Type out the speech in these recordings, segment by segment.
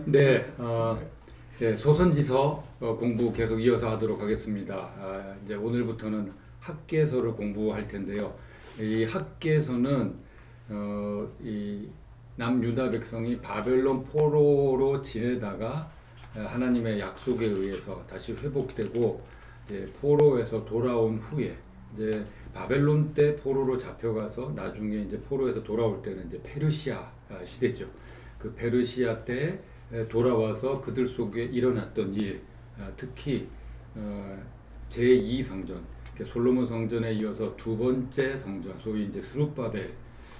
네, 네, 소선지서 공부 계속 이어서 하도록 하겠습니다. 이제 오늘부터는 학계서를 공부할 텐데요. 이 학계서는 이 남유다 백성이 바벨론 포로로 지내다가 하나님의 약속에 의해서 다시 회복되고 이제 포로에서 돌아온 후에 이제 바벨론 때 포로로 잡혀가서 나중에 이제 포로에서 돌아올 때는 이제 페르시아 시대죠. 그 페르시아 때 돌아와서 그들 속에 일어났던 일, 특히 제2성전, 솔로몬 성전에 이어서 두 번째 성전, 소위 이제 스룹바벨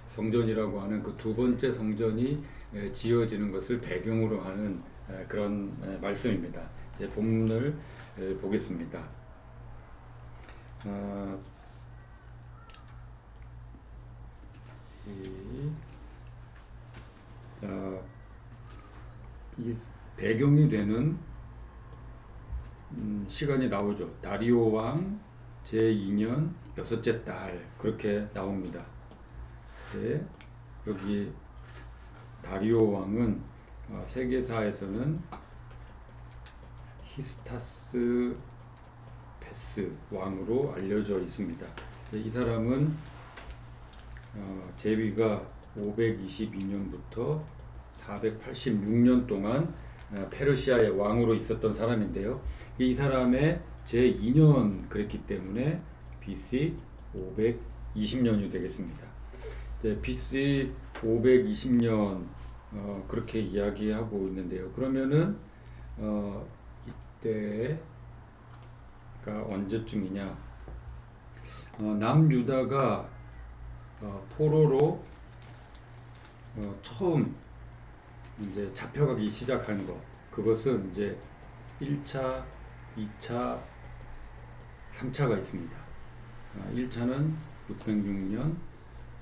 성전이라고 하는 그 두 번째 성전이 지어지는 것을 배경으로 하는 그런 말씀입니다. 이제 본문을 보겠습니다. 이 배경이 되는 시간이 나오죠. 다리오 왕 제2년 여섯째 달 그렇게 나옵니다. 네, 여기 다리오 왕은 세계사에서는 히스타스 베스 왕으로 알려져 있습니다. 이 사람은 제위가 522년부터 486년 동안 페르시아의 왕으로 있었던 사람인데요. 이 사람의 제2년 그랬기 때문에 BC 520년이 되겠습니다. 이제 BC 520년 그렇게 이야기하고 있는데요. 그러면은 이때가 언제쯤이냐? 남유다가 포로로 처음 이제 잡혀가기 시작한 것, 그것은 이제 1차, 2차, 3차가 있습니다. 1차는 606년,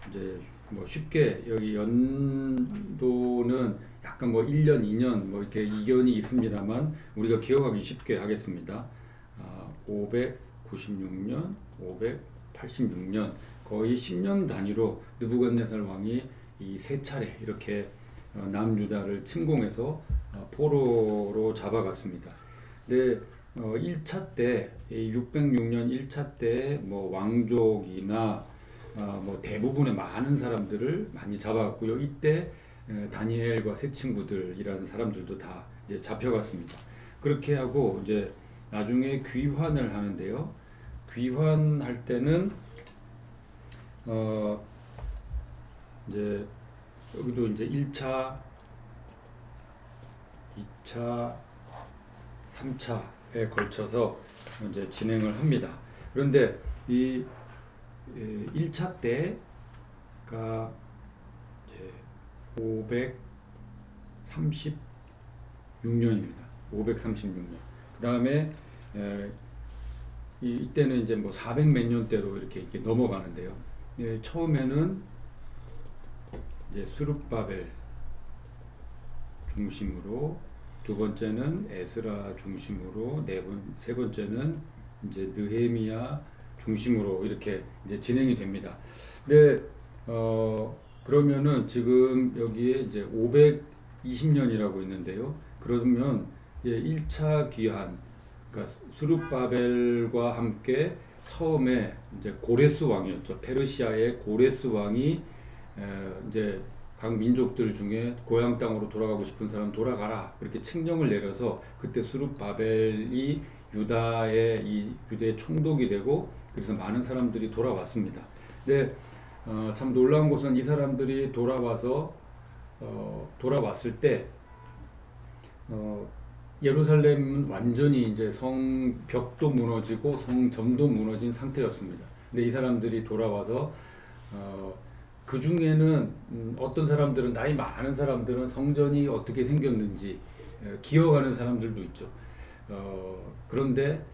이제 뭐 쉽게 여기 연도는 약간 뭐 1년, 2년 뭐 이렇게 이견이 있습니다만 우리가 기억하기 쉽게 하겠습니다. 596년, 586년 거의 10년 단위로 느부갓네살 왕이 이 세 차례 이렇게 남유다를 침공해서 포로로 잡아갔습니다. 근데 1차 때 606년 1차 때 뭐 왕족이나 뭐 대부분의 많은 사람들을 많이 잡아갔고요. 이때 다니엘과 세 친구들이라는 사람들도 다 이제 잡혀갔습니다. 그렇게 하고 이제 나중에 귀환을 하는데요. 귀환할 때는 이제 여기도 이제 1차, 2차, 3차에 걸쳐서 이제 진행을 합니다. 그런데 이 1차 때가 이제 536년입니다. 536년. 그 다음에 이때는 이제 뭐 400 몇 년대로 이렇게 넘어가는데요. 처음에는 이제 스룹바벨 중심으로, 두 번째는 에스라 중심으로, 세 번째는 이제 느헤미야 중심으로 이렇게 이제 진행이 됩니다. 근데 그러면은 지금 여기에 이제 520년이라고 있는데요. 그러면 1차 귀환, 그러니까 스룹바벨과 함께 처음에 이제 고레스 왕이었죠. 페르시아의 고레스 왕이 이제 각 민족들 중에 고향 땅으로 돌아가고 싶은 사람 돌아가라 그렇게 칙령을 내려서 그때 스룹바벨이 유대의 총독이 되고 그래서 많은 사람들이 돌아왔습니다. 근데 참 놀라운 것은 이 사람들이 돌아왔을 때 예루살렘은 완전히 이제 성벽도 무너지고 성전도 무너진 상태였습니다. 근데 이 사람들이 돌아와서 그 중에는 어떤 사람들은, 나이 많은 사람들은 성전이 어떻게 생겼는지 기억하는 사람들도 있죠. 그런데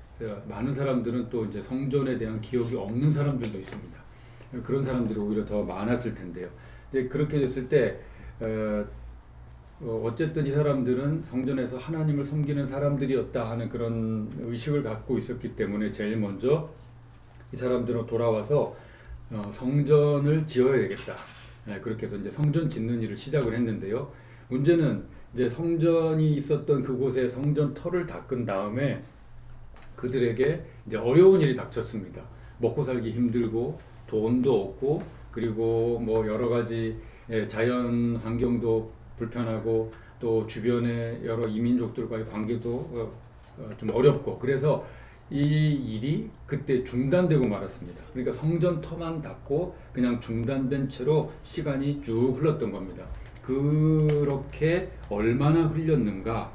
많은 사람들은 또 이제 성전에 대한 기억이 없는 사람들도 있습니다. 그런 사람들이 오히려 더 많았을 텐데요. 이제 그렇게 됐을 때 어쨌든 이 사람들은 성전에서 하나님을 섬기는 사람들이었다 하는 그런 의식을 갖고 있었기 때문에 제일 먼저 이 사람들은 돌아와서 성전을 지어야 되겠다. 그렇게 해서 이제 성전 짓는 일을 시작을 했는데요. 문제는 이제 성전이 있었던 그곳에 성전 터를 닦은 다음에 그들에게 이제 어려운 일이 닥쳤습니다. 먹고 살기 힘들고 돈도 없고 그리고 뭐 여러 가지 자연 환경도 불편하고 또 주변의 여러 이민족들과의 관계도 좀 어렵고 그래서 이 일이 그때 중단되고 말았습니다. 그러니까 성전 터만 닫고 그냥 중단된 채로 시간이 쭉 흘렀던 겁니다. 그렇게 얼마나 흘렸는가,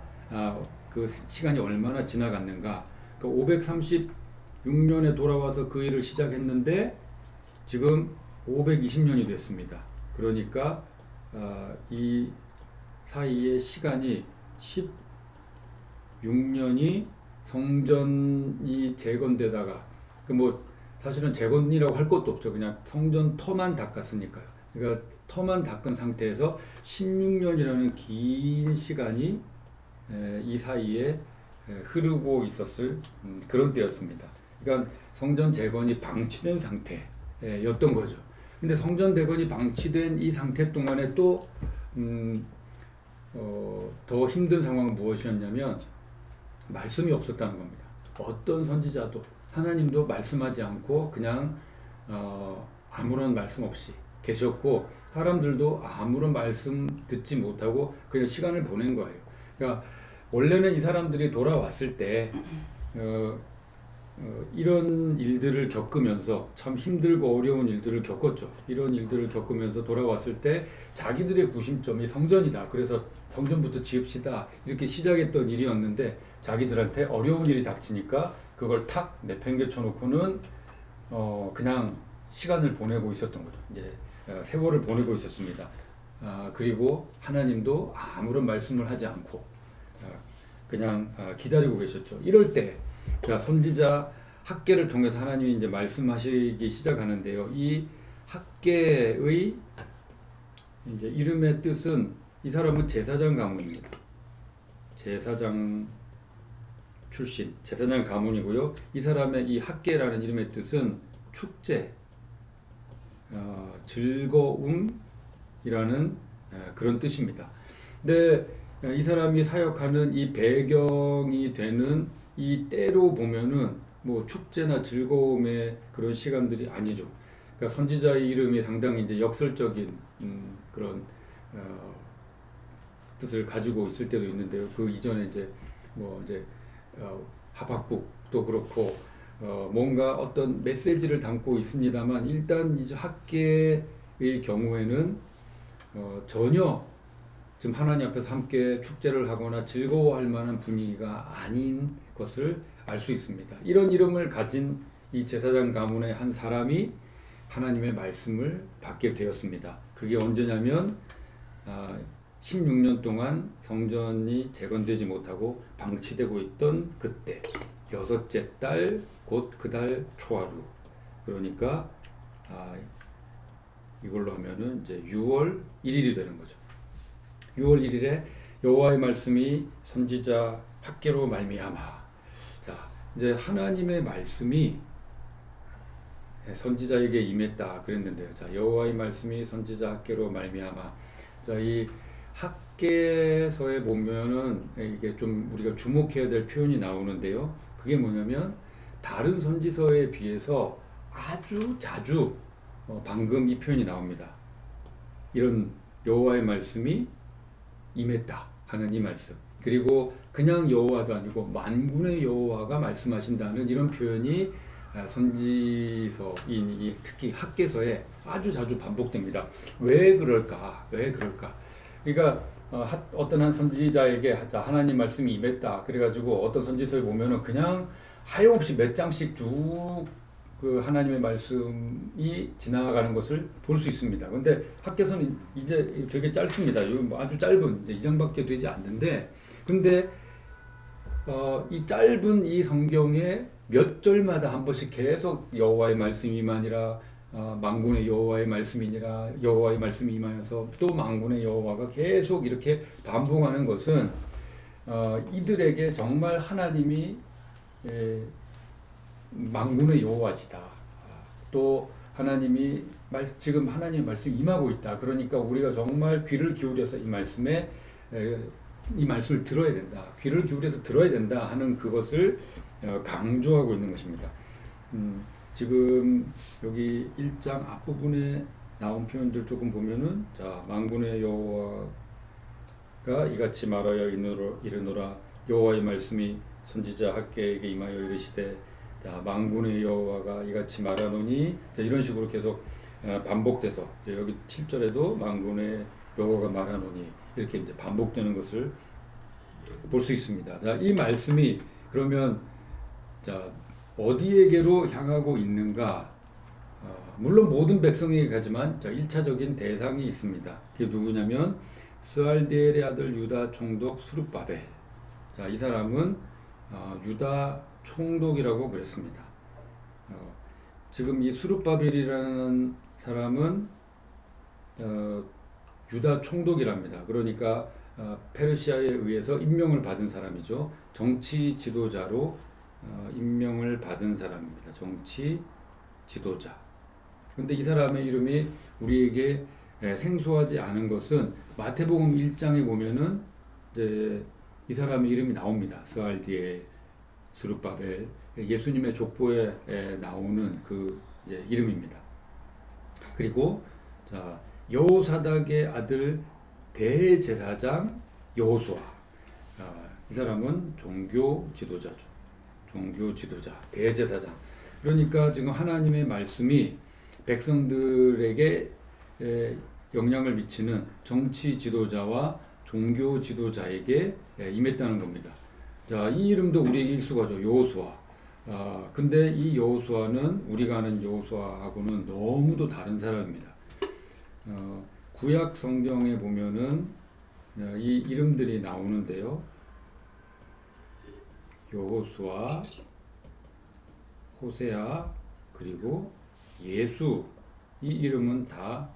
그 시간이 얼마나 지나갔는가. 그러니까 536년에 돌아와서 그 일을 시작했는데 지금 520년이 됐습니다. 그러니까 이 사이의 시간이 16년이 성전이 재건되다가 그 뭐 사실은 재건이라고 할 것도 없죠. 그냥 성전 터만 닦았으니까요. 그러니까 터만 닦은 상태에서 16년이라는 긴 시간이 이 사이에 흐르고 있었을 그런 때였습니다. 그러니까 성전 재건이 방치된 상태였던 거죠. 근데 성전 재건이 방치된 이 상태 동안에 또 더 힘든 상황은 무엇이었냐면 말씀이 없었다는 겁니다. 어떤 선지자도 하나님도 말씀하지 않고 그냥 아무런 말씀 없이 계셨고 사람들도 아무런 말씀 듣지 못하고 그냥 시간을 보낸 거예요. 그러니까 원래는 이 사람들이 돌아왔을 때 이런 일들을 겪으면서 참 힘들고 어려운 일들을 겪었죠. 이런 일들을 겪으면서 돌아왔을 때 자기들의 구심점이 성전이다. 그래서 성전부터 지읍시다. 이렇게 시작했던 일이었는데 자기들한테 어려운 일이 닥치니까 그걸 탁 내팽개쳐 놓고는 그냥 시간을 보내고 있었던 거죠. 이제 세월을 보내고 있었습니다. 그리고 하나님도 아무런 말씀을 하지 않고 그냥 기다리고 계셨죠. 이럴 때 선지자 학개를 통해서 하나님이 이제 말씀하시기 시작하는데요. 이 학개의 이제 이름의 뜻은 이 사람은 제사장 가문입니다. 제사장 출신, 제사장 가문이고요. 이 사람의 이 학개라는 이름의 뜻은 축제, 즐거움이라는 그런 뜻입니다. 근데 이 사람이 사역하는 이 배경이 되는 이 때로 보면은 뭐 축제나 즐거움의 그런 시간들이 아니죠. 그러니까 선지자의 이름이 상당히 이제 역설적인 그런 뜻을 가지고 있을 때도 있는데요. 그 이전에 이제 뭐 이제 하박국도 그렇고 뭔가 어떤 메시지를 담고 있습니다만 일단 이제 학개의 경우에는 전혀 지금 하나님 앞에서 함께 축제를 하거나 즐거워할 만한 분위기가 아닌 것을 알 수 있습니다. 이런 이름을 가진 이 제사장 가문의 한 사람이 하나님의 말씀을 받게 되었습니다. 그게 언제냐면 16년 동안 성전이 재건되지 못하고 방치되고 있던 그때 여섯째 달 곧 그 달 초하루 그러니까 이걸로 하면은 이제 6월 1일이 되는 거죠. 6월 1일에 여호와의 말씀이 선지자 학개로 말미암아. 자, 이제 하나님의 말씀이 선지자에게 임했다 그랬는데요. 자, 여호와의 말씀이 선지자 학개로 말미암아. 자, 이 학개서에 보면은 이게 좀 우리가 주목해야 될 표현이 나오는데요. 그게 뭐냐면 다른 선지서에 비해서 아주 자주 방금 이 표현이 나옵니다. 이런 여호와의 말씀이 임했다 하는 이 말씀. 그리고 그냥 여호와도 아니고 만군의 여호와가 말씀하신다는 이런 표현이 선지서인 특히 학개서에 아주 자주 반복됩니다. 왜 그럴까? 왜 그럴까? 그러니까 어떤 한 선지자에게 하나님 말씀이 임했다. 그래가지고 어떤 선지서에 보면은 그냥 하염없이 몇 장씩 쭉 그 하나님의 말씀이 지나가는 것을 볼 수 있습니다. 근데 학개서는 이제 되게 짧습니다. 아주 짧은 이제 2장밖에 되지 않는데, 근데 이 짧은 이 성경에 몇 절마다 한 번씩 계속 여호와의 말씀이만이라 만군의 여호와의 말씀이니라 여호와의 말씀이 임하여서 또 만군의 여호와가 계속 이렇게 반복하는 것은 이들에게 정말 하나님이 만군의 여호와시다. 또 하나님이 지금 하나님의 말씀이 임하고 있다. 그러니까 우리가 정말 귀를 기울여서 이 말씀에 이 말씀을 들어야 된다. 귀를 기울여서 들어야 된다 하는 그것을 강조하고 있는 것입니다. 지금 여기 1장 앞부분에 나온 표현들 조금 보면은, 자, 만군의 여호와가 이같이 말하여 이르노라. 여호와의 말씀이 선지자 학개에게 임하여 이르시되, 자, 만군의 여호와가 이같이 말하노니, 자, 이런 식으로 계속 반복돼서, 여기 7절에도 만군의 여호와가 말하노니 이렇게 이제 반복되는 것을 볼 수 있습니다. 자, 이 말씀이 그러면, 자, 어디에게로 향하고 있는가? 물론 모든 백성에게 가지만, 자, 1차적인 대상이 있습니다. 그게 누구냐면 스알디엘의 아들 유다 총독 스룹바벨. 자, 이 사람은 유다 총독이라고 그랬습니다. 지금 이 스룹바벨이라는 사람은 유다 총독이랍니다. 그러니까 페르시아에 의해서 임명을 받은 사람이죠. 정치 지도자로 임명을 받은 사람입니다. 정치 지도자. 근데 이 사람의 이름이 우리에게 생소하지 않은 것은 마태복음 1장에 보면은 이제 이 사람의 이름이 나옵니다. 스알디엘, 스룹바벨, 예수님의 족보에 나오는 그 이제 이름입니다. 그리고 자, 여호사닥의 아들 대제사장 여호수아. 이 사람은 종교 지도자죠. 종교 지도자, 대제사장. 그러니까 지금 하나님의 말씀이 백성들에게 영향을 미치는 정치 지도자와 종교 지도자에게 임했다는 겁니다. 자, 이 이름도 우리에게 익숙하죠. 여호수아. 근데 이 여호수아는 우리가 아는 여호수아하고는 너무도 다른 사람입니다. 구약 성경에 보면은 이 이름들이 나오는데요. 여호수아, 호세아, 그리고 예수. 이 이름은 다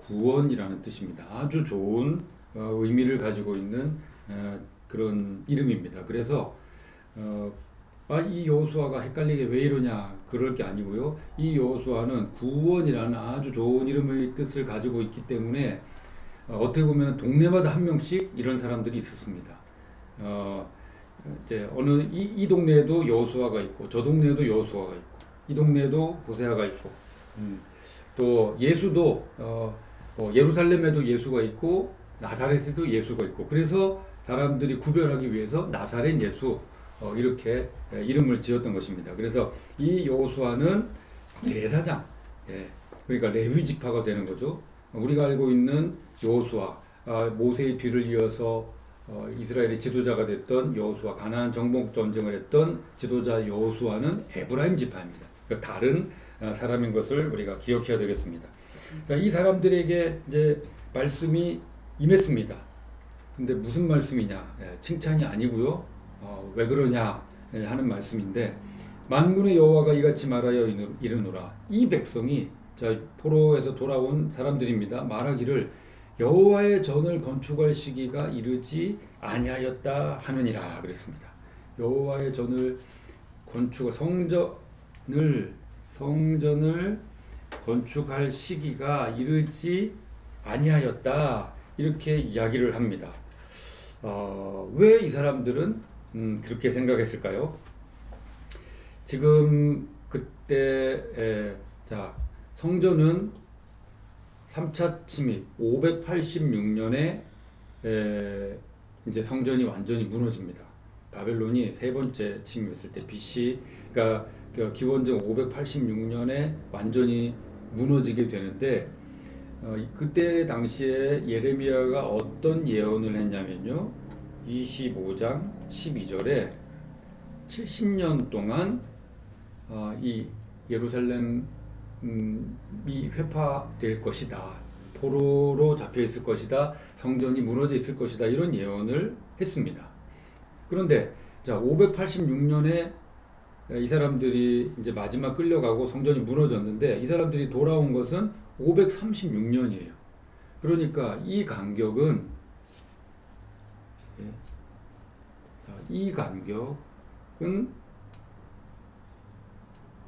구원이라는 뜻입니다. 아주 좋은 의미를 가지고 있는 그런 이름입니다. 그래서 이 여호수아가 헷갈리게 왜 이러냐, 그럴 게 아니고요. 이 여호수아는 구원이라는 아주 좋은 이름의 뜻을 가지고 있기 때문에 어떻게 보면 동네마다 한 명씩 이런 사람들이 있었습니다. 이제 어느 이 동네에도 여호수아가 있고, 저 동네에도 여호수아가 있고, 이 동네에도 호세아가 있고, 또 예수도 예루살렘에도 예수가 있고, 나사렛에도 예수가 있고, 그래서 사람들이 구별하기 위해서 나사렛 예수 이렇게 이름을 지었던 것입니다. 그래서 이 여호수아는 제사장, 그러니까 레위 지파가 되는 거죠. 우리가 알고 있는 여호수아, 모세의 뒤를 이어서 이스라엘의 지도자가 됐던 여호수아, 가나안 정복 전쟁을 했던 지도자 여호수아는 에브라임 지파입니다. 그러니까 다른 사람인 것을 우리가 기억해야 되겠습니다. 자, 이 사람들에게 이제 말씀이 임했습니다. 근데 무슨 말씀이냐? 칭찬이 아니고요. 왜 그러냐 하는 말씀인데, 만군의 여호와가 이같이 말하여 이르노라. 이 백성이, 자, 포로에서 돌아온 사람들입니다. 말하기를 여호와의 전을 건축할 시기가 이르지 아니하였다 하느니라 그랬습니다. 여호와의 전을 성전을 건축할 시기가 이르지 아니하였다, 이렇게 이야기를 합니다. 왜 이 사람들은 그렇게 생각했을까요? 지금 그때 자, 성전은 3차 침입 586년에 이제 성전이 완전히 무너집니다. 바벨론이 세 번째 침입했을 때 BC, 그러니까 기원전 586년에 완전히 무너지게 되는데, 그때 당시에 예레미야가 어떤 예언을 했냐면요, 25장 12절에 70년 동안 이 예루살렘이 회파될 것이다, 포로로 잡혀 있을 것이다, 성전이 무너져 있을 것이다, 이런 예언을 했습니다. 그런데 자, 586년에 이 사람들이 이제 마지막 끌려가고 성전이 무너졌는데, 이 사람들이 돌아온 것은 536년이에요. 그러니까 이 간격은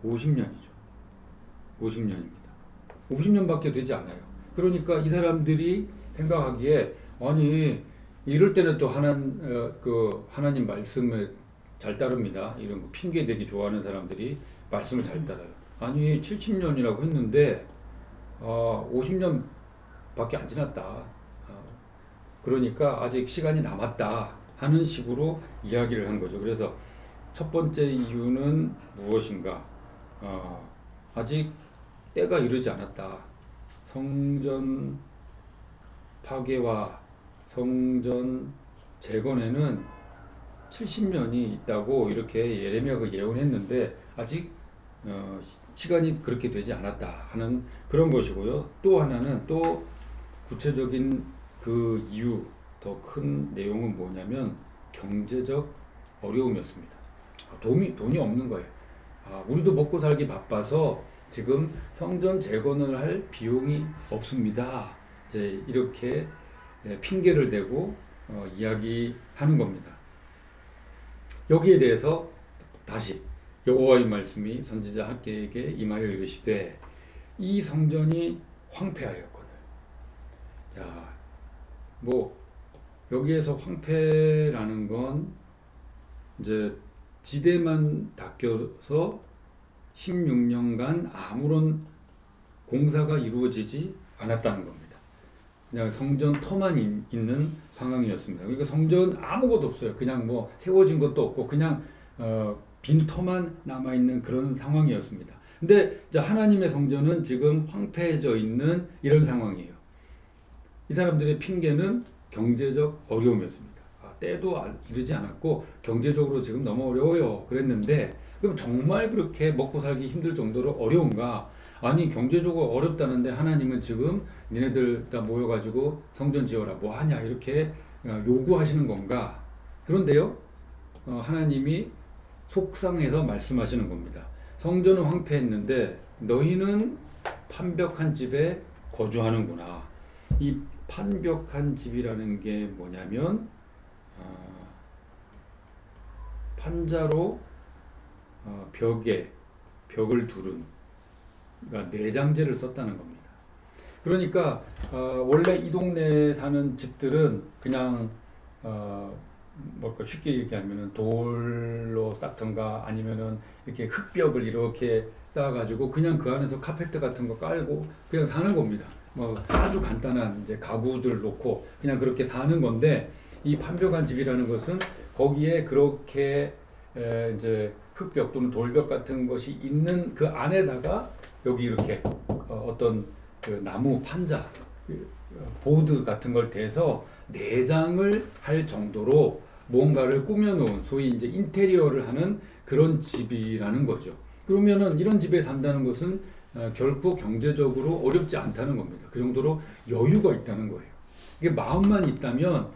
50년이죠. 50년입니다. 50년밖에 되지 않아요. 그러니까 이 사람들이 생각하기에, 아니, 이럴 때는 또 하나님 말씀을 잘 따릅니다. 이런 거 핑계 대기 좋아하는 사람들이 말씀을 잘 따라요. 아니 70년이라고 했는데 50년밖에 안 지났다. 그러니까 아직 시간이 남았다 하는 식으로 이야기를 한 거죠. 그래서 첫 번째 이유는 무엇인가? 아직 때가 이르지 않았다. 성전 파괴와 성전 재건에는 70년이 있다고 이렇게 예레미야가 예언했는데 아직 시간이 그렇게 되지 않았다 하는 그런 것이고요. 또 하나는 또 구체적인 그 이유 더 큰 내용은 뭐냐면 경제적 어려움이었습니다. 돈이 없는 거예요. 우리도 먹고 살기 바빠서 지금 성전 재건을 할 비용이 없습니다. 이제 이렇게 핑계를 대고 이야기하는 겁니다. 여기에 대해서 다시 여호와의 말씀이 선지자 학개에게 임하여 이르시되 이 성전이 황폐하였거늘. 자, 여기에서 황폐라는 건 이제 지대만 닦여서 16년간 아무런 공사가 이루어지지 않았다는 겁니다. 그냥 성전 터만 있는 상황이었습니다. 그러니까 성전 아무것도 없어요. 그냥 세워진 것도 없고 그냥 빈 터만 남아 있는 그런 상황이었습니다. 근데 이제 하나님의 성전은 지금 황폐해져 있는 이런 상황이에요. 이 사람들의 핑계는 경제적 어려움이었습니다. 때도 이르지 않았고 경제적으로 지금 너무 어려워요. 그랬는데 그럼 정말 그렇게 먹고 살기 힘들 정도로 어려운가? 아니 경제적으로 어렵다는데 하나님은 지금 니네들 다 모여가지고 성전 지어라 뭐 하냐 이렇게 요구하시는 건가? 그런데요 하나님이 속상해서 말씀하시는 겁니다. 성전은 황폐했는데 너희는 판벽한 집에 거주하는구나. 이 판벽한 집이라는 게 뭐냐면 판자로 벽을 두른 그러니까 내장재를 썼다는 겁니다. 그러니까 원래 이 동네에 사는 집들은 그냥 쉽게 얘기하면은 돌로 쌓던가 아니면은 이렇게 흙벽을 이렇게 쌓아가지고 그냥 그 안에서 카페트 같은 거 깔고 그냥 사는 겁니다. 아주 간단한 이제 가구들 놓고 그냥 그렇게 사는 건데 이 판벽한 집이라는 것은 거기에 그렇게 이제 흙벽 또는 돌벽 같은 것이 있는 그 안에다가 여기 이렇게 어떤 그 나무 판자 보드 같은 걸 대서 내장을 할 정도로 뭔가를 꾸며놓은 소위 이제 인테리어를 하는 그런 집이라는 거죠. 그러면은 이런 집에 산다는 것은 결코 경제적으로 어렵지 않다는 겁니다. 그 정도로 여유가 있다는 거예요. 이게 마음만 있다면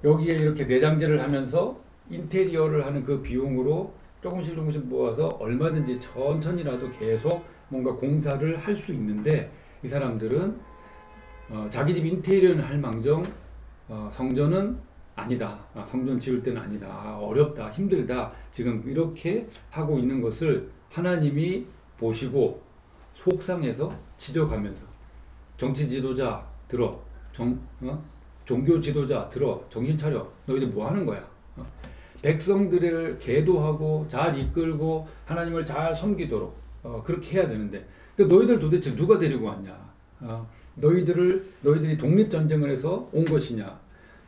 여기에 이렇게 내장재를 하면서 인테리어를 하는 그 비용으로 조금씩 모아서 얼마든지 천천히라도 계속 뭔가 공사를 할 수 있는데 이 사람들은 자기 집 인테리어는 할 망정 성전은 아니다. 성전 지을 때는 아니다. 어렵다. 힘들다. 지금 이렇게 하고 있는 것을 하나님이 보시고 속상해서 지적하면서 정치 지도자 들어. 종교 지도자 들어. 정신 차려. 너희들 뭐 하는 거야? 백성들을 계도하고 잘 이끌고 하나님을 잘 섬기도록 그렇게 해야 되는데 너희들 도대체 누가 데리고 왔냐? 너희들이 독립전쟁을 해서 온 것이냐?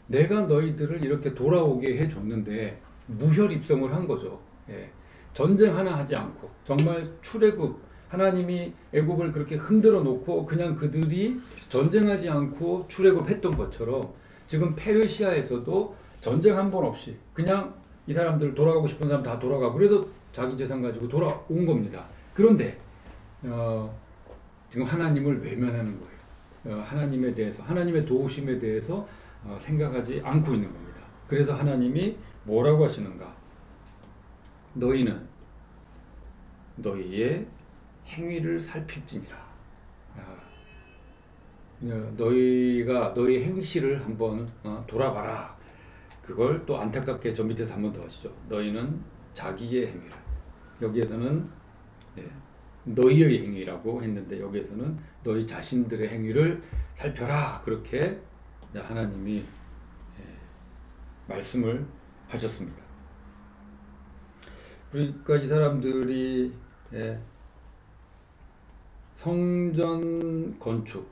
내가 너희들을 이렇게 돌아오게 해줬는데 무혈 입성을 한 거죠. 예. 전쟁 하나 하지 않고 정말 출애굽 하나님이 애굽을 그렇게 흔들어 놓고 그냥 그들이 전쟁하지 않고 출애굽했던 것처럼 지금 페르시아에서도 전쟁 한 번 없이 그냥 이 사람들 돌아가고 싶은 사람 다 돌아가고 그래도 자기 재산 가지고 돌아온 겁니다. 그런데 지금 하나님을 외면하는 거예요. 하나님에 대해서 하나님의 도우심에 대해서 생각하지 않고 있는 겁니다. 그래서 하나님이 뭐라고 하시는가? 너희는 너희의 행위를 살필지니라. 너희가 너희 행실을 한번 돌아봐라. 그걸 또 안타깝게 저 밑에서 한 번 더 하시죠. 너희는 자기의 행위를 여기에서는 너희의 행위라고 했는데 여기에서는 너희 자신들의 행위를 살펴라. 그렇게 하나님이 말씀을 하셨습니다. 그러니까 이 사람들이 성전 건축,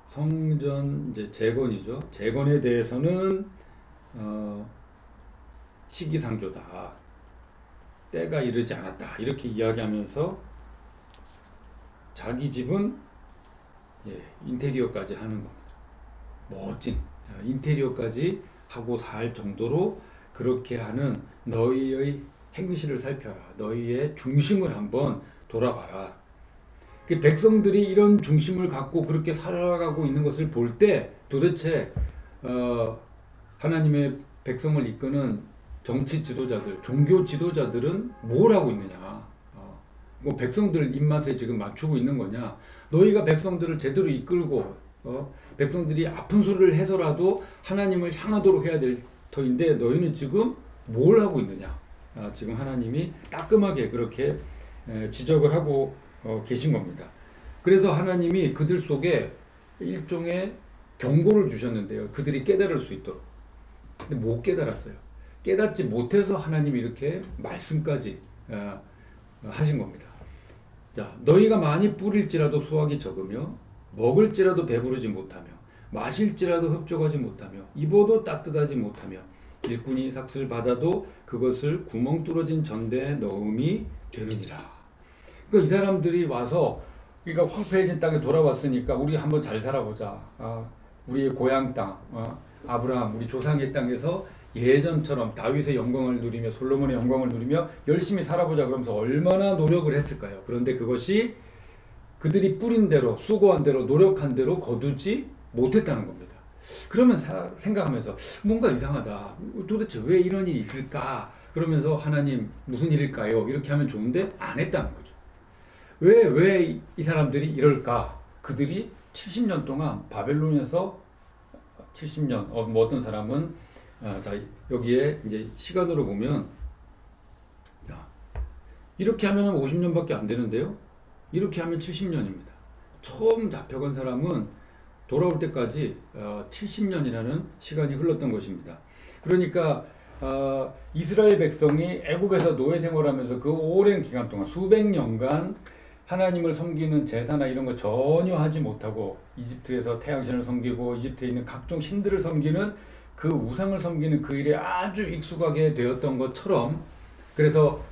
성전 이제 재건이죠. 재건에 대해서는 시기상조다, 때가 이르지 않았다, 이렇게 이야기하면서 자기 집은 인테리어까지 하는 겁니다. 멋진 인테리어까지 하고 살 정도로 그렇게 하는 너희의 행실을 살펴라. 너희의 중심을 한번 돌아봐라. 그 백성들이 이런 중심을 갖고 그렇게 살아가고 있는 것을 볼 때 도대체 하나님의 백성을 이끄는 정치 지도자들, 종교 지도자들은 뭘 하고 있느냐? 뭐 백성들 입맛에 지금 맞추고 있는 거냐? 너희가 백성들을 제대로 이끌고 백성들이 아픈 소리를 해서라도 하나님을 향하도록 해야 될 터인데 너희는 지금 뭘 하고 있느냐? 지금 하나님이 따끔하게 그렇게 지적을 하고 계신 겁니다. 그래서 하나님이 그들 속에 일종의 경고를 주셨는데요. 그들이 깨달을 수 있도록. 근데 못 깨달았어요. 깨닫지 못해서 하나님이 이렇게 말씀까지 하신 겁니다. 자, 너희가 많이 뿌릴지라도 수확이 적으며 먹을지라도 배부르지 못하며 마실지라도 흡족하지 못하며 입어도 따뜻하지 못하며 일꾼이 삭슬 받아도 그것을 구멍 뚫어진 전대에 넣음이 되느니라. 그러니까 이 사람들이 와서 그러니까 황폐해진 땅에 돌아왔으니까 우리 한번 잘 살아보자. 우리의 고향 땅, 아브라함, 우리 조상의 땅에서 예전처럼 다윗의 영광을 누리며 솔로몬의 영광을 누리며 열심히 살아보자 그러면서 얼마나 노력을 했을까요? 그런데 그것이 그들이 뿌린 대로, 수고한 대로, 노력한 대로 거두지 못했다는 겁니다. 그러면 생각하면서 뭔가 이상하다. 도대체 왜 이런 일이 있을까? 그러면서 하나님 무슨 일일까요? 이렇게 하면 좋은데 안 했다는 거죠. 왜 이 사람들이 이럴까? 그들이 70년 동안 바벨론에서 70년, 뭐 어떤 사람은 자, 여기에 이제 시간으로 보면 이렇게 하면 50년밖에 안 되는데요. 이렇게 하면 70년입니다. 처음 잡혀간 사람은 돌아올 때까지 70년이라는 시간이 흘렀던 것입니다. 그러니까 이스라엘 백성이 애굽에서 노예 생활하면서 그 오랜 기간 동안 수백 년간 하나님을 섬기는 제사나 이런 거 전혀 하지 못하고 이집트에서 태양신을 섬기고 이집트에 있는 각종 신들을 섬기는 그 우상을 섬기는 그 일에 아주 익숙하게 되었던 것처럼 그래서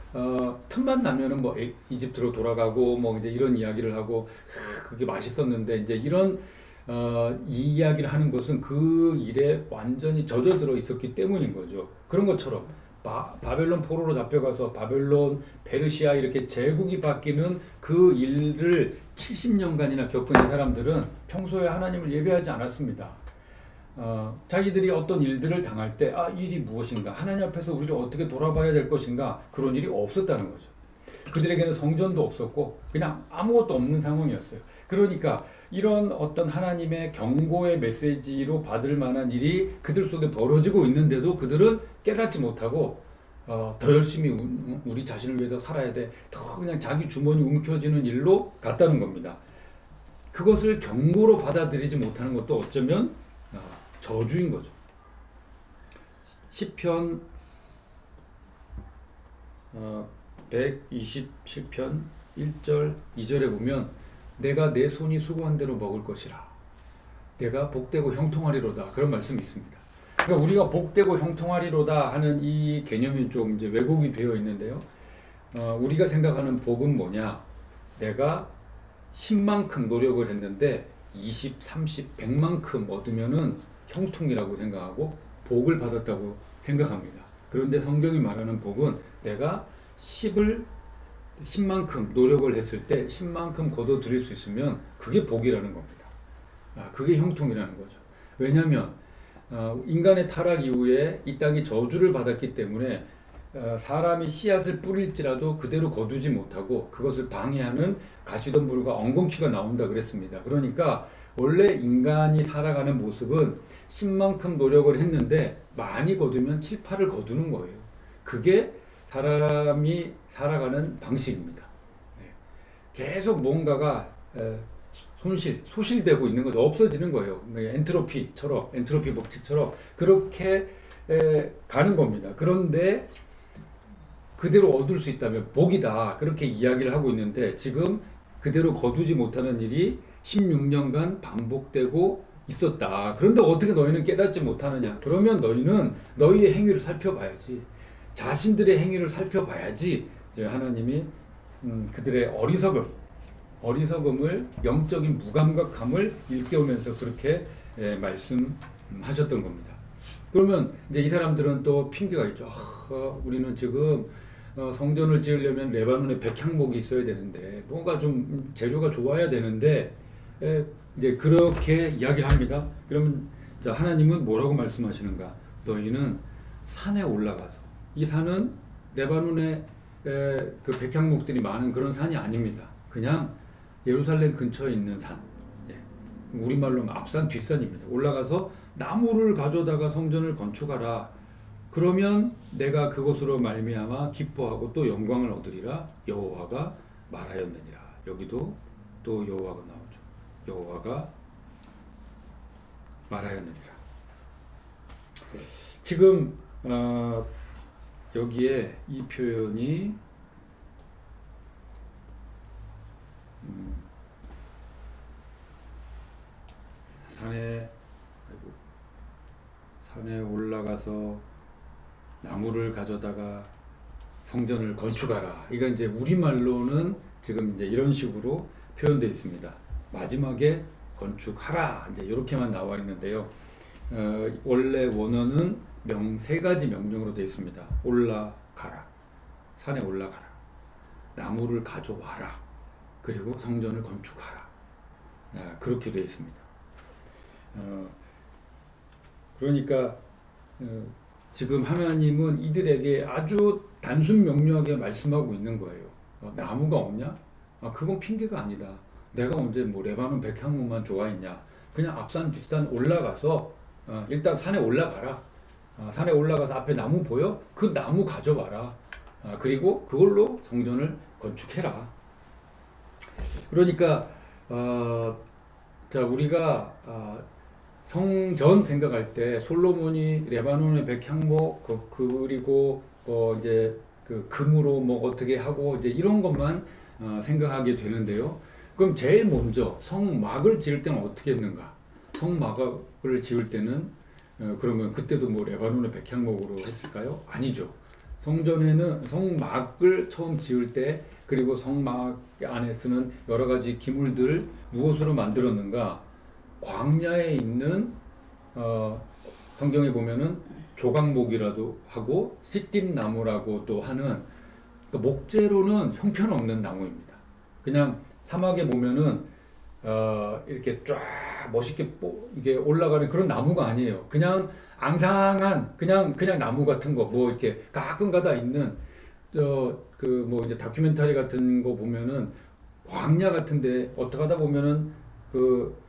틈만 나면은 뭐 이집트로 돌아가고 뭐 이제 이런 이야기를 하고 그게 맛있었는데 이제 이런 이 이야기를 하는 것은 그 일에 완전히 젖어들어 있었기 때문인 거죠. 그런 것처럼 바벨론 포로로 잡혀가서 바벨론, 페르시아 이렇게 제국이 바뀌는 그 일을 70년간이나 겪은 이 사람들은 평소에 하나님을 예배하지 않았습니다. 자기들이 어떤 일들을 당할 때 일이 무엇인가, 하나님 앞에서 우리를 어떻게 돌아봐야 될 것인가, 그런 일이 없었다는 거죠. 그들에게는 성전도 없었고 그냥 아무것도 없는 상황이었어요. 그러니까 이런 어떤 하나님의 경고의 메시지로 받을 만한 일이 그들 속에 벌어지고 있는데도 그들은 깨닫지 못하고 더 열심히 우리 자신을 위해서 살아야 돼, 더 그냥 자기 주머니 움켜쥐는 일로 갔다는 겁니다. 그것을 경고로 받아들이지 못하는 것도 어쩌면 저주인 거죠. 시편 127편 1절 2절에 보면 내가 내 손이 수고한 대로 먹을 것이라 내가 복되고 형통하리로다, 그런 말씀이 있습니다. 그러니까 우리가 복되고 형통하리로다 하는 이 개념이 좀 이제 왜곡이 되어 있는데요. 우리가 생각하는 복은 뭐냐? 내가 10만큼 노력을 했는데 20, 30, 100만큼 얻으면은 형통이라고 생각하고 복을 받았다고 생각합니다. 그런데 성경이 말하는 복은 내가 10만큼 노력을 했을 때 10만큼 거둬들일 수 있으면 그게 복이라는 겁니다. 그게 형통이라는 거죠. 왜냐하면 인간의 타락 이후에 이 땅이 저주를 받았기 때문에 사람이 씨앗을 뿌릴지라도 그대로 거두지 못하고 그것을 방해하는 가시덤불과 엉겅퀴가 나온다 그랬습니다. 그러니까 원래 인간이 살아가는 모습은 10만큼 노력을 했는데 많이 거두면 7, 8을 거두는 거예요. 그게 사람이 살아가는 방식입니다. 계속 뭔가가 소실되고 있는 거죠. 없어지는 거예요. 엔트로피 법칙처럼 그렇게 가는 겁니다. 그런데 그대로 얻을 수 있다면 복이다. 그렇게 이야기를 하고 있는데 지금 그대로 거두지 못하는 일이 16년간 반복되고 있었다. 그런데 어떻게 너희는 깨닫지 못하느냐? 그러면 너희는 너희의 행위를 살펴봐야지. 자신들의 행위를 살펴봐야지. 이제 하나님이 그들의 어리석음을 영적인 무감각함을 일깨우면서 그렇게 말씀하셨던 겁니다. 그러면 이제 이 사람들은 또 핑계가 있죠. 우리는 지금 성전을 지으려면 레바논에 백향목이 있어야 되는데 뭔가 좀 재료가 좋아야 되는데 이제 그렇게 이야기합니다. 그러면 자, 하나님은 뭐라고 말씀하시는가? 너희는 산에 올라가서, 이 산은 레바논에 그 백향목들이 많은 그런 산이 아닙니다. 그냥 예루살렘 근처에 있는 산, 우리말로 앞산 뒷산입니다. 올라가서 나무를 가져다가 성전을 건축하라. 그러면 내가 그것으로 말미암아 기뻐하고 또 영광을 얻으리라. 여호와가 말하였느니라. 여기도 또 여호와가 나오죠. 여호와가 말하였느니라. 지금 여기에 이 표현이 산에 올라가서 나무를 가져다가 성전을 건축하라. 이건 이제 우리말로는 지금 이제 이런 식으로 표현되어 있습니다. 마지막에 건축하라. 이제 이렇게만 나와 있는데요. 원래 원어는 세 가지 명령으로 되어 있습니다. 올라가라. 산에 올라가라. 나무를 가져와라. 그리고 성전을 건축하라. 그렇게 되어 있습니다. 그러니까 지금 하나님은 이들에게 아주 단순 명료하게 말씀하고 있는 거예요. 나무가 없냐? 그건 핑계가 아니다. 내가 언제 뭐 레바논 백향목만 좋아했냐? 그냥 앞산 뒷산 올라가서 일단 산에 올라가라. 산에 올라가서 앞에 나무 보여? 그 나무 가져와라. 그리고 그걸로 성전을 건축해라. 그러니까 자, 우리가 성전 생각할 때 솔로몬이 레바논의 백향목 그리고 이제 그 금으로 뭐 어떻게 하고 이제 이런 것만 생각하게 되는데요. 그럼 제일 먼저 성막을 지을 때는 어떻게 했는가? 성막을 지을 때는 그러면 그때도 뭐 레바논의 백향목으로 했을까요? 아니죠. 성전에는 성막을 처음 지을 때 그리고 성막 안에 쓰는 여러 가지 기물들 무엇으로 만들었는가? 광야에 있는 성경에 보면은 조각목이라도 하고 시띠 나무라고 또 하는 그 목재로는 형편없는 나무입니다. 그냥 사막에 보면은 이렇게 쫙 멋있게 이게 올라가는 그런 나무가 아니에요. 그냥 앙상한 그냥 나무 같은 거 뭐 이렇게 가끔가다 있는 그 뭐 이제 다큐멘터리 같은 거 보면은 광야 같은데 어떻게 하다 보면은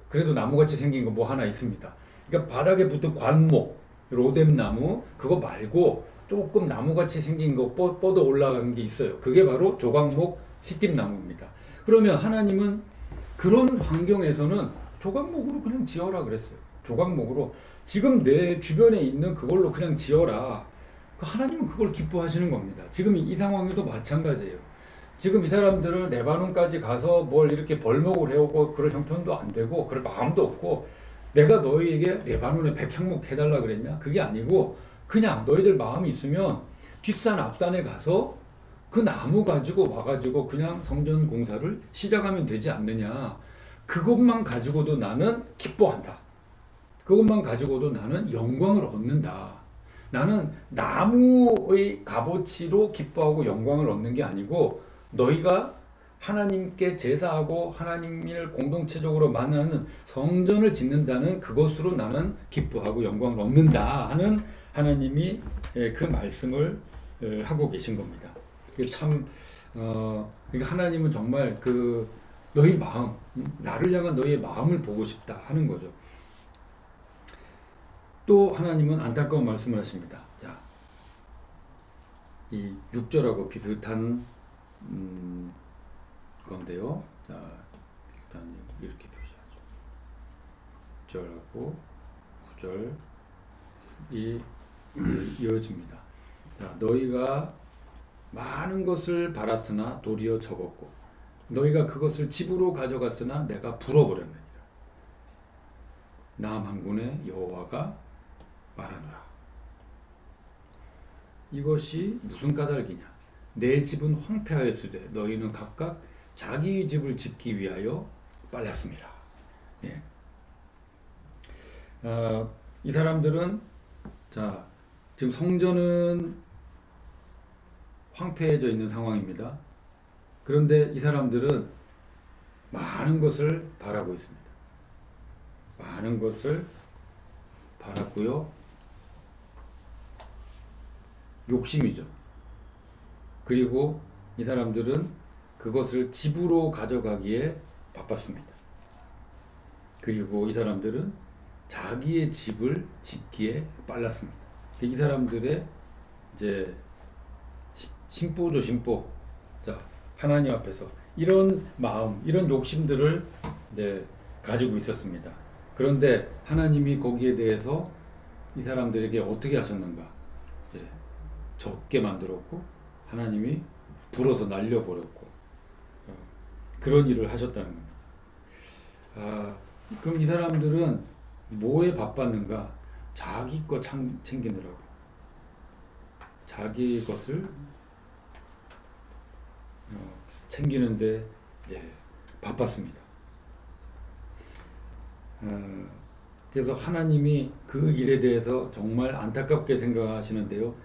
그래도 나무같이 생긴 거 뭐 하나 있습니다. 그러니까 바닥에 붙은 관목, 로뎀나무 그거 말고 조금 나무같이 생긴 거 뻗어 올라간 게 있어요. 그게 바로 조각목 시띠나무입니다. 그러면 하나님은 그런 환경에서는 조각목으로 그냥 지어라 그랬어요. 조각목으로 지금 내 주변에 있는 그걸로 그냥 지어라. 하나님은 그걸 기뻐하시는 겁니다. 지금 이 상황에도 마찬가지예요. 지금 이 사람들은 레바논까지 가서 뭘 이렇게 벌목을 해오고 그럴 형편도 안 되고 그럴 마음도 없고 내가 너희에게 레바논에 백향목 해달라 그랬냐? 그게 아니고 그냥 너희들 마음이 있으면 뒷산 앞산에 가서 그 나무 가지고 와가지고 그냥 성전 공사를 시작하면 되지 않느냐. 그것만 가지고도 나는 기뻐한다. 그것만 가지고도 나는 영광을 얻는다. 나는 나무의 값어치로 기뻐하고 영광을 얻는 게 아니고 너희가 하나님께 제사하고 하나님을 공동체적으로 만나는 성전을 짓는다는 그것으로 나는 기뻐하고 영광을 얻는다 하는 하나님이 그 말씀을 하고 계신 겁니다. 참 그러니까 하나님은 정말 그 너희 마음, 나를 향한 너희의 마음을 보고 싶다 하는 거죠. 또 하나님은 안타까운 말씀을 하십니다. 자, 이 6절하고 비슷한 건데요. 자, 일단 이렇게 표시하죠. 6절하고 9절이 이어집니다. 자, 너희가 많은 것을 바랐으나 도리어 적었고 너희가 그것을 집으로 가져갔으나 내가 불어버렸느니라. 남한군의 여호와가 말하노라. 이것이 무슨 까닭이냐? 내 집은 황폐하였으되 너희는 각각 자기 집을 짓기 위하여 빨랐습니다. 예. 이 사람들은 자 지금 성전은 황폐해져 있는 상황입니다. 그런데 이 사람들은 많은 것을 바라고 있습니다. 많은 것을 바랐고요. 욕심이죠. 그리고 이 사람들은 그것을 집으로 가져가기에 바빴습니다. 그리고 이 사람들은 자기의 집을 짓기에 빨랐습니다. 이 사람들의 이제 심보죠, 심보. 자, 하나님 앞에서 이런 마음, 이런 욕심들을 이제 가지고 있었습니다. 그런데 하나님이 거기에 대해서 이 사람들에게 어떻게 하셨는가? 예, 적게 만들었고 하나님이 불어서 날려버렸고 그런 일을 하셨다는 겁니다. 그럼 이 사람들은 뭐에 바빴는가? 자기 것 챙기느라고. 자기 것을 챙기는데 바빴습니다. 그래서 하나님이 그 일에 대해서 정말 안타깝게 생각하시는데요.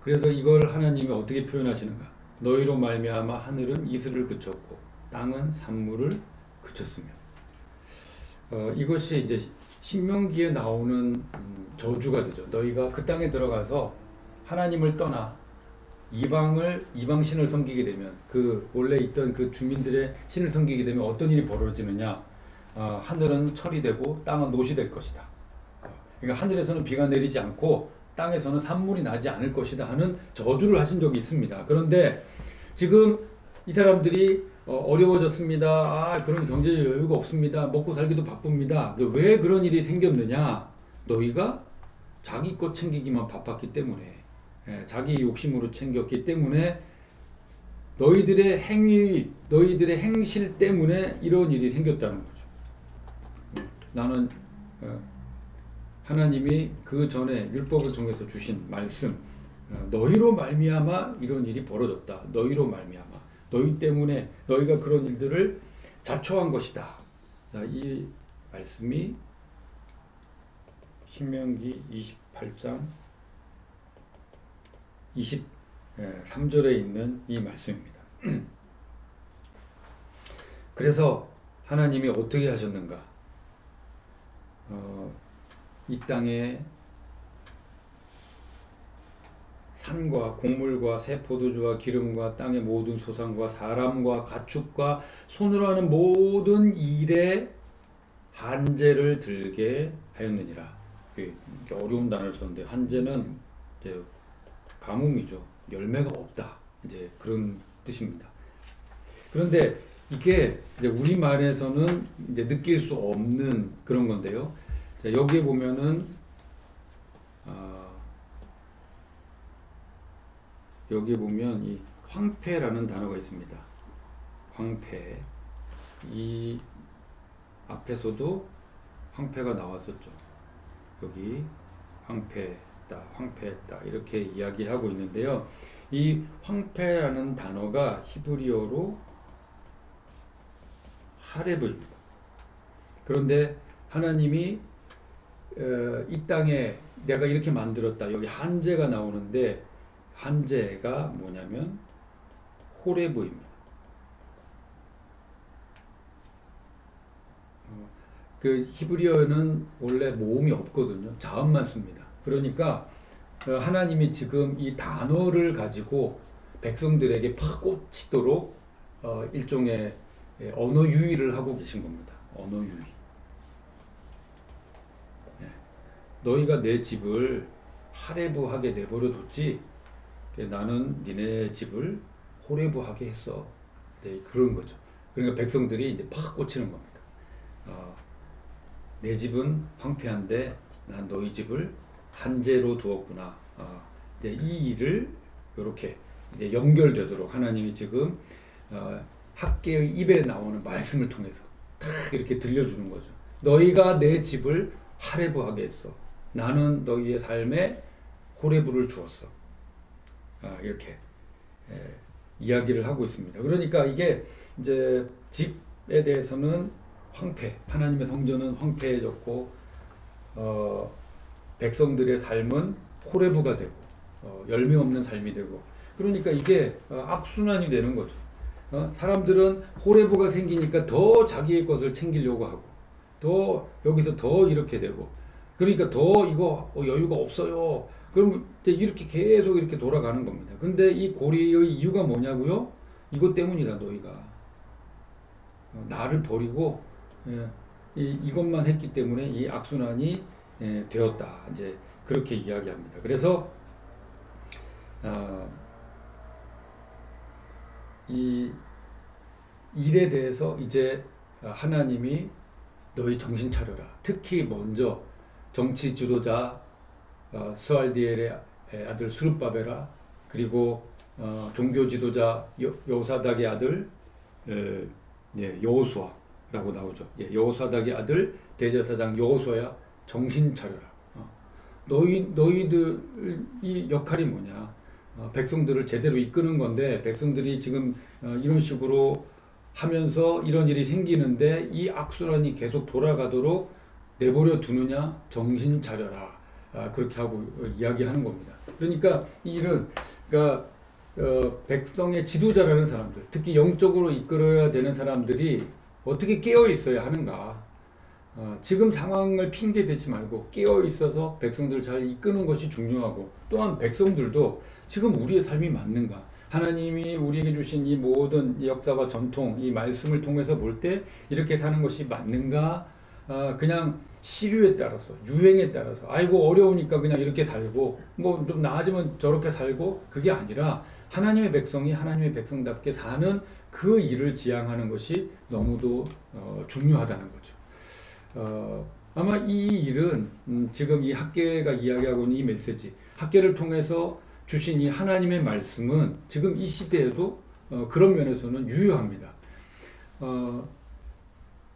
그래서 이걸 하나님이 어떻게 표현하시는가? 너희로 말미암아 하늘은 이슬을 그쳤고 땅은 산물을 그쳤으며. 이것이 이제 신명기에 나오는 저주가 되죠. 너희가 그 땅에 들어가서 하나님을 떠나 이방 신을 섬기게 되면 그 원래 있던 그 주민들의 신을 섬기게 되면 어떤 일이 벌어지느냐? 하늘은 철이 되고 땅은 노시 될 것이다. 그러니까 하늘에서는 비가 내리지 않고 땅에서는 산물이 나지 않을 것이다 하는 저주를 하신 적이 있습니다. 그런데 지금 이 사람들이 어려워졌습니다. 그런 경제적 여유가 없습니다. 먹고 살기도 바쁩니다. 왜 그런 일이 생겼느냐? 너희가 자기 것 챙기기만 바빴기 때문에, 자기 욕심으로 챙겼기 때문에 너희들의 행위, 너희들의 행실 때문에 이런 일이 생겼다는 거죠. 나는 하나님이 그 전에 율법을 통해서 주신 말씀, 너희로 말미암아 이런 일이 벌어졌다. 너희로 말미암아, 너희 때문에 너희가 그런 일들을 자초한 것이다. 이 말씀이 신명기 28장 23절에 있는 이 말씀입니다. 그래서 하나님이 어떻게 하셨는가? 이 땅에 산과 곡물과 새 포도주와 기름과 땅의 모든 소산과 사람과 가축과 손으로 하는 모든 일에 한제를 들게 하였느니라. 어려운 단어를 썼는데 한제는 이제 가뭄이죠. 열매가 없다. 이제 그런 뜻입니다. 그런데 이게 이제 우리말에서는 이제 느낄 수 없는 그런 건데요. 자, 여기에 보면은 여기에 보면 이 황폐라는 단어가 있습니다. 황폐. 이 앞에서도 황폐가 나왔었죠. 여기 황폐했다, 황폐했다 이렇게 이야기하고 있는데요. 이 황폐라는 단어가 히브리어로 하레브입니다. 그런데 하나님이 이 땅에 내가 이렇게 만들었다. 여기 한제가 나오는데 한제가 뭐냐면 호레브입니다. 그 히브리어는 원래 모음이 없거든요. 자음만 씁니다. 그러니까 하나님이 지금 이 단어를 가지고 백성들에게 팍 꽂히도록 일종의 언어 유희를 하고 계신 겁니다. 언어 유희. 너희가 내 집을 하레브하게 내버려 뒀지 나는 니네 집을 호레브하게 했어. 네, 그런 거죠. 그러니까 백성들이 이제 팍 꽂히는 겁니다. 내 집은 황폐한데 난 너희 집을 한제로 두었구나. 이제 이 일을 이렇게 이제 연결되도록 하나님이 지금 학개의 입에 나오는 말씀을 통해서 탁 이렇게 들려주는 거죠. 너희가 내 집을 하레브하게 했어. 나는 너희의 삶에 호레브를 주었어. 이렇게 이야기를 하고 있습니다. 그러니까 이게 이제 집에 대해서는 황폐, 하나님의 성전은 황폐해졌고 백성들의 삶은 호레브가 되고 열매 없는 삶이 되고, 그러니까 이게 악순환이 되는 거죠. 사람들은 호레브가 생기니까 더 자기의 것을 챙기려고 하고, 더 여기서 더 이렇게 되고, 그러니까 더 이거 여유가 없어요. 그럼 이렇게 계속 이렇게 돌아가는 겁니다. 근데 이 고리의 이유가 뭐냐고요? 이것 때문이다. 너희가 나를 버리고 이것만 했기 때문에 이 악순환이 되었다. 이제 그렇게 이야기합니다. 그래서 이 일에 대해서 이제 하나님이 너희 정신 차려라. 특히 먼저 정치 지도자 스알디엘의 아들 스룹바벨아, 그리고 종교 지도자 여호사닥의 아들 여호수아라고 나오죠. 여호사닥의 아들 대제사장 여호수아야, 정신 차려라. 너희들이 역할이 뭐냐? 백성들을 제대로 이끄는 건데, 백성들이 지금 이런 식으로 하면서 이런 일이 생기는데 이 악순환이 계속 돌아가도록 내버려 두느냐? 정신 차려라. 그렇게 하고 이야기하는 겁니다. 그러니까 이 일은, 그러니까 백성의 지도자라는 사람들, 특히 영적으로 이끌어야 되는 사람들이 어떻게 깨어 있어야 하는가? 지금 상황을 핑계 대지 말고 깨어 있어서 백성들을 잘 이끄는 것이 중요하고, 또한 백성들도 지금 우리의 삶이 맞는가? 하나님이 우리에게 주신 이 모든 역사와 전통, 이 말씀을 통해서 볼 때 이렇게 사는 것이 맞는가? 그냥 시류에 따라서, 유행에 따라서, 아이고 어려우니까 그냥 이렇게 살고, 뭐 좀 나아지면 저렇게 살고, 그게 아니라 하나님의 백성이 하나님의 백성답게 사는 그 일을 지향하는 것이 너무도 중요하다는 거죠. 아마 이 일은 지금 이 학개가 이야기하고 있는 이 메시지, 학개를 통해서 주신 이 하나님의 말씀은 지금 이 시대에도 그런 면에서는 유효합니다.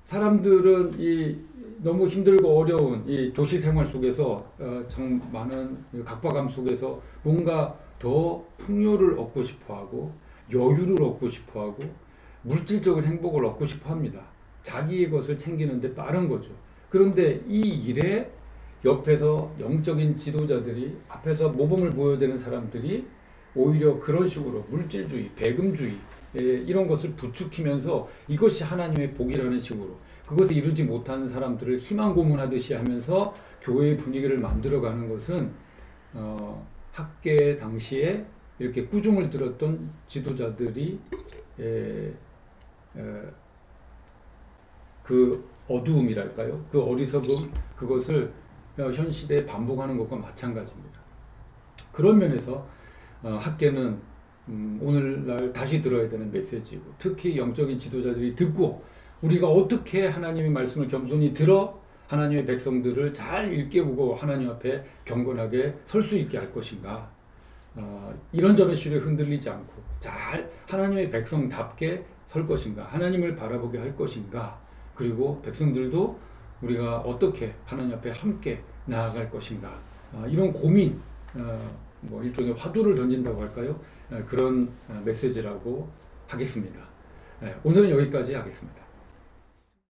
사람들은 이 너무 힘들고 어려운 이 도시 생활 속에서 참 많은 각박함 속에서 뭔가 더 풍요를 얻고 싶어하고, 여유를 얻고 싶어하고, 물질적인 행복을 얻고 싶어합니다. 자기의 것을 챙기는데 빠른 거죠. 그런데 이 일에 옆에서 영적인 지도자들이, 앞에서 모범을 보여야 되는 사람들이 오히려 그런 식으로 물질주의, 배금주의 이런 것을 부추기면서 이것이 하나님의 복이라는 식으로 그것을 이루지 못하는 사람들을 희망 고문하듯이 하면서 교회의 분위기를 만들어가는 것은 학개 당시에 이렇게 꾸중을 들었던 지도자들이 그 어두움이랄까요? 그 어리석음, 그것을 현 시대에 반복하는 것과 마찬가지입니다. 그런 면에서 학개는 오늘날 다시 들어야 되는 메시지고, 특히 영적인 지도자들이 듣고 우리가 어떻게 하나님의 말씀을 겸손히 들어 하나님의 백성들을 잘 일깨우고 하나님 앞에 경건하게 설 수 있게 할 것인가, 이런저런 시류에 흔들리지 않고 잘 하나님의 백성답게 설 것인가, 하나님을 바라보게 할 것인가, 그리고 백성들도 우리가 어떻게 하나님 앞에 함께 나아갈 것인가, 이런 고민, 뭐 일종의 화두를 던진다고 할까요? 그런 메시지라고 하겠습니다. 오늘은 여기까지 하겠습니다.